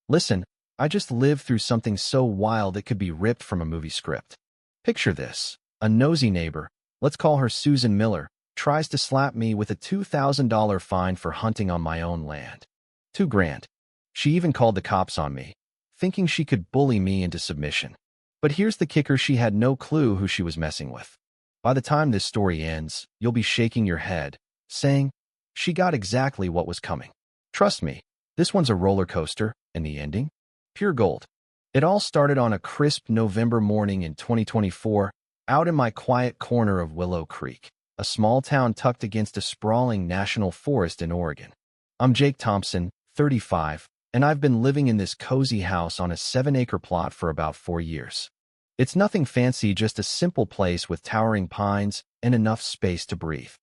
Listen, I just lived through something so wild it could be ripped from a movie script. Picture this. A nosy neighbor, let's call her Susan Miller, tries to slap me with a $2,000 fine for hunting on my own land. $2,000. She even called the cops on me, thinking she could bully me into submission. But here's the kicker: she had no clue who she was messing with. By the time this story ends, you'll be shaking your head, saying, she got exactly what was coming. Trust me, this one's a roller coaster, and the ending? Pure gold. It all started on a crisp November morning in 2024, out in my quiet corner of Willow Creek, a small town tucked against a sprawling national forest in Oregon. I'm Jake Thompson, 35, and I've been living in this cozy house on a 7-acre plot for about 4 years. It's nothing fancy, just a simple place with towering pines and enough space to breathe.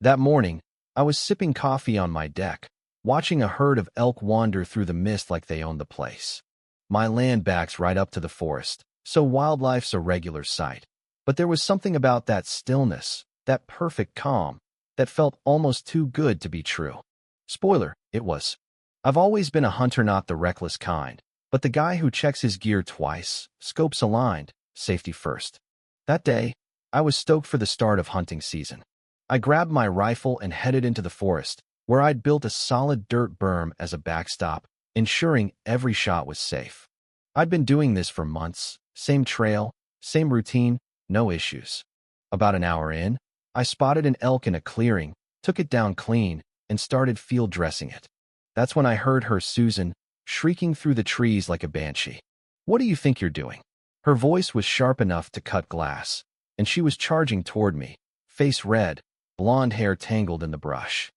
That morning, I was sipping coffee on my deck, watching a herd of elk wander through the mist like they owned the place. My land backs right up to the forest, so wildlife's a regular sight. But there was something about that stillness, that perfect calm, that felt almost too good to be true. Spoiler, it was. I've always been a hunter, not the reckless kind, but the guy who checks his gear twice, scopes aligned, safety first. That day, I was stoked for the start of hunting season. I grabbed my rifle and headed into the forest, where I'd built a solid dirt berm as a backstop, ensuring every shot was safe. I'd been doing this for months, same trail, same routine, no issues. About an hour in, I spotted an elk in a clearing, took it down clean, and started field dressing it. That's when I heard her, Susan, shrieking through the trees like a banshee. "What do you think you're doing?" Her voice was sharp enough to cut glass, and she was charging toward me, face red, blonde hair tangled in the brush.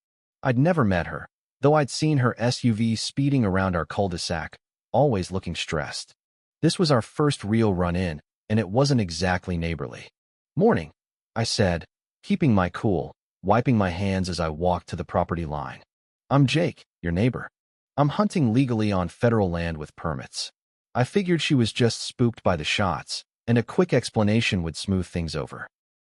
I'd never met her, though I'd seen her SUV speeding around our cul-de-sac, always looking stressed. This was our first real run-in, and it wasn't exactly neighborly. "Morning," I said, keeping my cool, wiping my hands as I walked to the property line. "I'm Jake, your neighbor. I'm hunting legally on federal land with permits." I figured she was just spooked by the shots, and a quick explanation would smooth things over.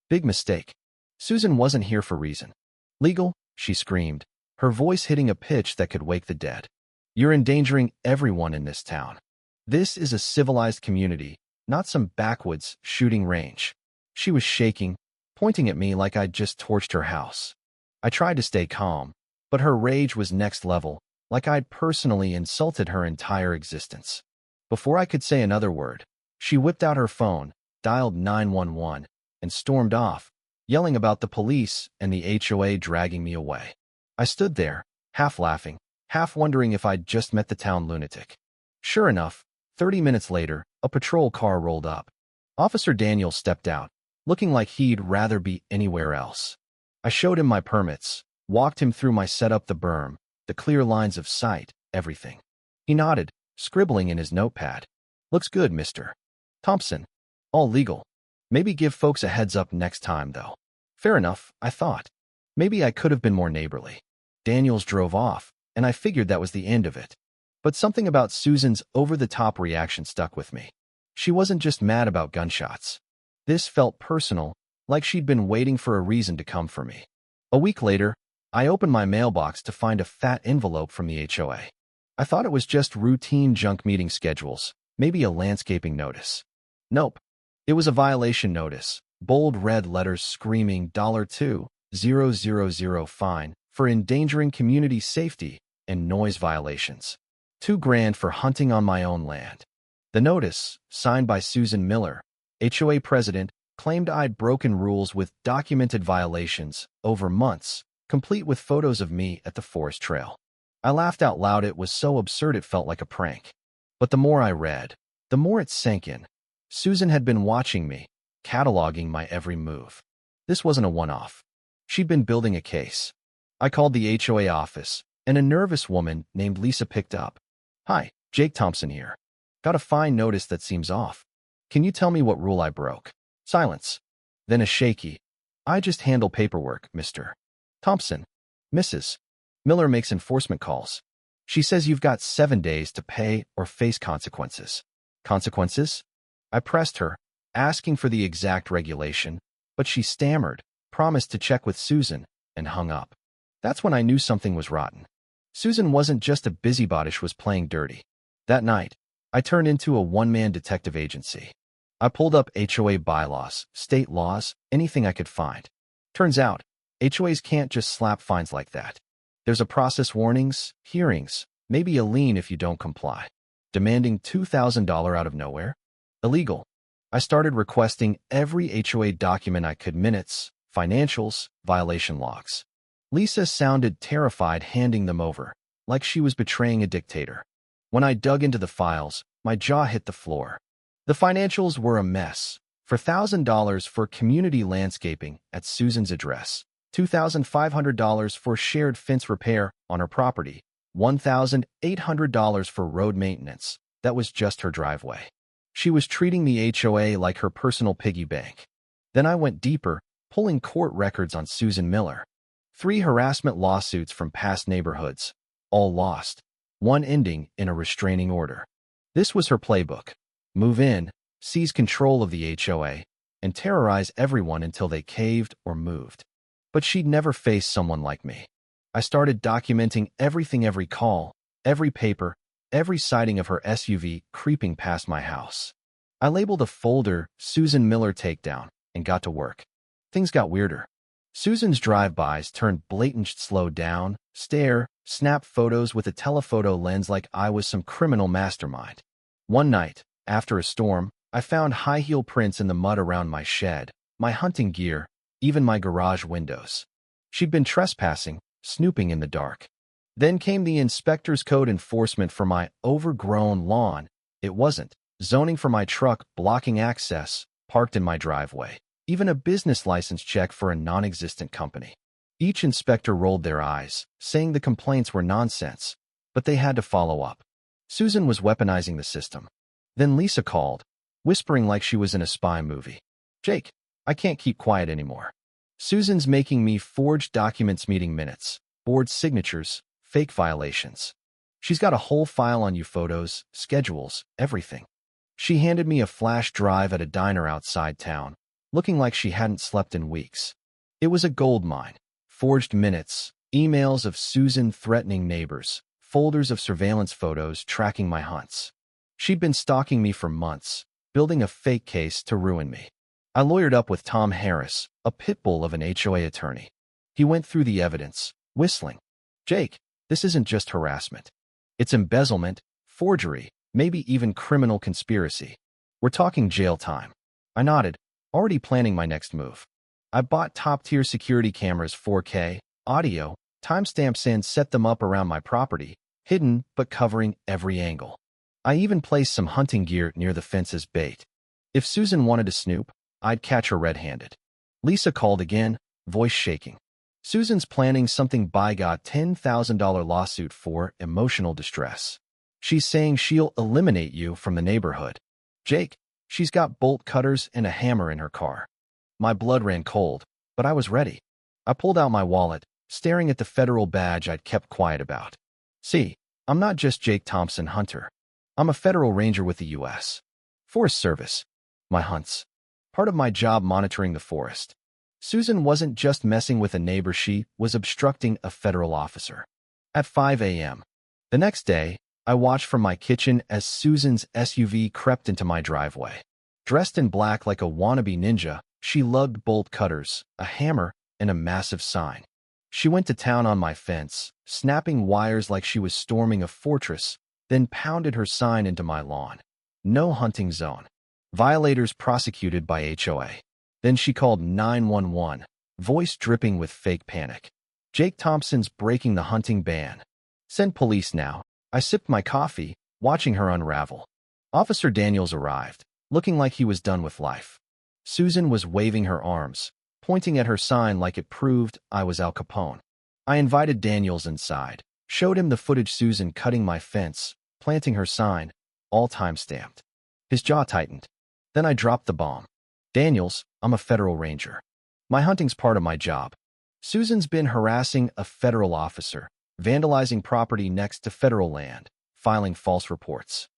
Big mistake. Susan wasn't here for reason. "Legal?" she screamed, her voice hitting a pitch that could wake the dead. "You're endangering everyone in this town. This is a civilized community, not some backwoods shooting range." She was shaking, pointing at me like I'd just torched her house. I tried to stay calm, but her rage was next level, like I'd personally insulted her entire existence. Before I could say another word, she whipped out her phone, dialed 911, and stormed off, yelling about the police and the HOA dragging me away. I stood there, half laughing, half wondering if I'd just met the town lunatic. Sure enough, 30 minutes later, a patrol car rolled up. Officer Daniel stepped out, looking like he'd rather be anywhere else. I showed him my permits, walked him through my setup, the berm, the clear lines of sight, everything. He nodded, scribbling in his notepad. "Looks good, Mr. Thompson. All legal. Maybe give folks a heads up next time, though." Fair enough, I thought. Maybe I could have been more neighborly. Daniels drove off, and I figured that was the end of it. But something about Susan's over-the-top reaction stuck with me. She wasn't just mad about gunshots. This felt personal, like she'd been waiting for a reason to come for me. A week later, I opened my mailbox to find a fat envelope from the HOA. I thought it was just routine junk meeting schedules, maybe a landscaping notice. Nope. It was a violation notice, bold red letters screaming $2,000 fine for endangering community safety and noise violations. $2,000 for hunting on my own land. The notice, signed by Susan Miller, HOA president, claimed I'd broken rules with documented violations over months, complete with photos of me at the forest trail. I laughed out loud. It was so absurd it felt like a prank. But the more I read, the more it sank in. Susan had been watching me, cataloging my every move. This wasn't a one-off. She'd been building a case. I called the HOA office, and a nervous woman named Lisa picked up. "Hi, Jake Thompson here. Got a fine notice that seems off. Can you tell me what rule I broke?" Silence. Then a shaky, "I just handle paperwork, Mr. Thompson. Mrs. Miller makes enforcement calls. She says you've got 7 days to pay or face consequences." Consequences? I pressed her, asking for the exact regulation, but she stammered, promised to check with Susan, and hung up. That's when I knew something was rotten. Susan wasn't just a busybody, she was playing dirty. That night, I turned into a one-man detective agency. I pulled up HOA bylaws, state laws, anything I could find. Turns out, HOAs can't just slap fines like that. There's a process: warnings, hearings, maybe a lien if you don't comply. Demanding $2,000 out of nowhere? Illegal. I started requesting every HOA document I could: minutes, financials, violation logs. Lisa sounded terrified handing them over, like she was betraying a dictator. When I dug into the files, my jaw hit the floor. The financials were a mess. $1,000 for community landscaping at Susan's address, $2,500 for shared fence repair on her property, $1,800 for road maintenance. That was just her driveway. She was treating the HOA like her personal piggy bank. Then I went deeper, pulling court records on Susan Miller. 3 harassment lawsuits from past neighborhoods, all lost, one ending in a restraining order. This was her playbook: move in, seize control of the HOA, and terrorize everyone until they caved or moved. But she'd never faced someone like me. I started documenting everything: every call, every paper, every sighting of her SUV creeping past my house. I labeled a folder "Susan Miller Takedown" and got to work. Things got weirder. Susan's drive-bys turned blatant: slow down, stare, snap photos with a telephoto lens like I was some criminal mastermind. One night, after a storm, I found high-heel prints in the mud around my shed, my hunting gear, even my garage windows. She'd been trespassing, snooping in the dark. Then came the inspector's code enforcement for my overgrown lawn. It wasn't zoning for my truck blocking access, parked in my driveway. Even a business license check for a non-existent company. Each inspector rolled their eyes, saying the complaints were nonsense, but they had to follow up. Susan was weaponizing the system. Then Lisa called, whispering like she was in a spy movie. "Jake, I can't keep quiet anymore. Susan's making me forge documents, meeting minutes, board signatures, fake violations. She's got a whole file on you: photos, schedules, everything." She handed me a flash drive at a diner outside town, looking like she hadn't slept in weeks. It was a gold mine. Forged minutes, emails of Susan threatening neighbors, folders of surveillance photos tracking my hunts. She'd been stalking me for months, building a fake case to ruin me. I lawyered up with Tom Harris, a pit bull of an HOA attorney. He went through the evidence, whistling. "Jake, this isn't just harassment. It's embezzlement, forgery, maybe even criminal conspiracy. We're talking jail time." I nodded, already planning my next move. I bought top-tier security cameras, 4K, audio, timestamps, and set them up around my property, hidden but covering every angle. I even placed some hunting gear near the fence as bait. If Susan wanted to snoop, I'd catch her red-handed. Lisa called again, voice shaking. "Susan's planning something by God, $10,000 lawsuit for emotional distress. She's saying she'll eliminate you from the neighborhood. Jake, she's got bolt cutters and a hammer in her car." My blood ran cold, but I was ready. I pulled out my wallet, staring at the federal badge I'd kept quiet about. "See, I'm not just Jake Thompson Hunter. I'm a federal ranger with the U.S. Forest Service. My hunts. Part of my job monitoring the forest." Susan wasn't just messing with a neighbor, she was obstructing a federal officer. At 5 a.m. the next day, I watched from my kitchen as Susan's SUV crept into my driveway. Dressed in black like a wannabe ninja, she lugged bolt cutters, a hammer, and a massive sign. She went to town on my fence, snapping wires like she was storming a fortress, then pounded her sign into my lawn. "No hunting zone. Violators prosecuted by HOA." Then she called 911, voice dripping with fake panic. "Jake Thompson's breaking the hunting ban. Send police now." I sipped my coffee, watching her unravel. Officer Daniels arrived, looking like he was done with life. Susan was waving her arms, pointing at her sign like it proved I was Al Capone. I invited Daniels inside, showed him the footage: Susan cutting my fence, planting her sign, all time-stamped. His jaw tightened. Then I dropped the bomb. "Daniels, I'm a federal ranger. My hunting's part of my job. Susan's been harassing a federal officer, vandalizing property next to federal land, filing false reports."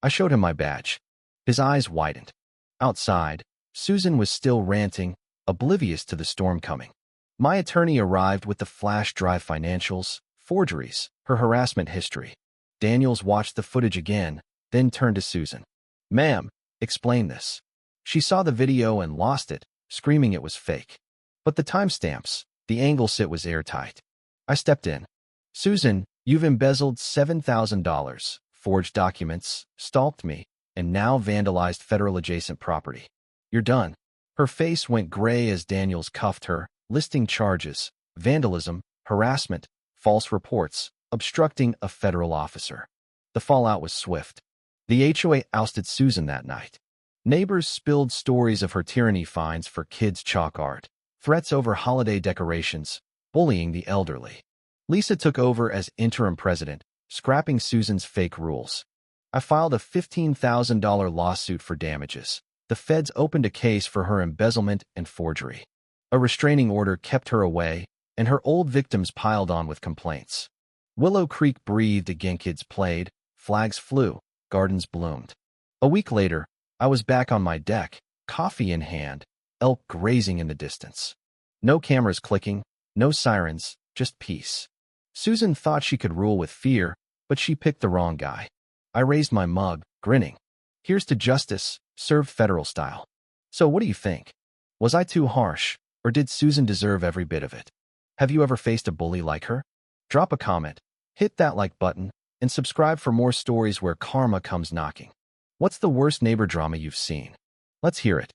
I showed him my badge. His eyes widened. Outside, Susan was still ranting, oblivious to the storm coming. My attorney arrived with the flash drive: financials, forgeries, her harassment history. Daniels watched the footage again, then turned to Susan. "Ma'am, explain this." She saw the video and lost it, screaming it was fake. But the timestamps, the angle sit was airtight. I stepped in. "Susan, you've embezzled $7,000, forged documents, stalked me, and now vandalized federal-adjacent property. You're done." Her face went gray as Daniels cuffed her, listing charges: vandalism, harassment, false reports, obstructing a federal officer. The fallout was swift. The HOA ousted Susan that night. Neighbors spilled stories of her tyranny, fines for kids' chalk art, threats over holiday decorations, bullying the elderly. Lisa took over as interim president, scrapping Susan's fake rules. I filed a $15,000 lawsuit for damages. The feds opened a case for her embezzlement and forgery. A restraining order kept her away, and her old victims piled on with complaints. Willow Creek breathed again, kids played, flags flew, gardens bloomed. A week later, I was back on my deck, coffee in hand, elk grazing in the distance. No cameras clicking, no sirens, just peace. Susan thought she could rule with fear, but she picked the wrong guy. I raised my mug, grinning. "Here's to justice, served federal style." So what do you think? Was I too harsh, or did Susan deserve every bit of it? Have you ever faced a bully like her? Drop a comment, hit that like button, and subscribe for more stories where karma comes knocking. What's the worst neighbor drama you've seen? Let's hear it.